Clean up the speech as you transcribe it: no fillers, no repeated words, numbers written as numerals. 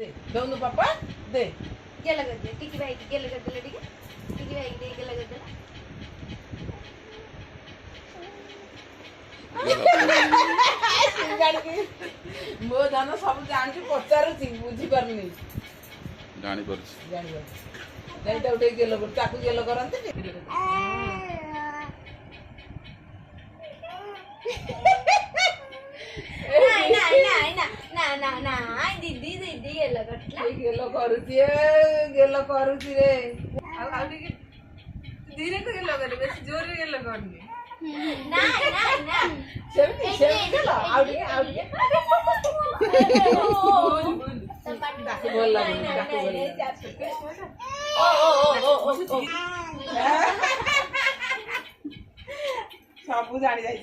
दौनु पापा दे गेला कर दे टिकी भाई गेला कर दे ठीक है टिकी भाई दे गेला कर दे मो धन सब जानची पचारुची बुझी परनी जानी परछि जानी नहीं तो उठे गेलो ताकू गेलो करंते ना दीदी दीदी गेला कटला गेलो करूची रे ଆଉ ଟିକେ ଧୀରେ ତ ଗେଲ କରେ ବେଶୀ ଜୋରରେ ଗେଲ କରନି ना सेमती गेलो आउ ଟିକେ ताकू बोल लागो ताकू बोल ओ सब जानी जाई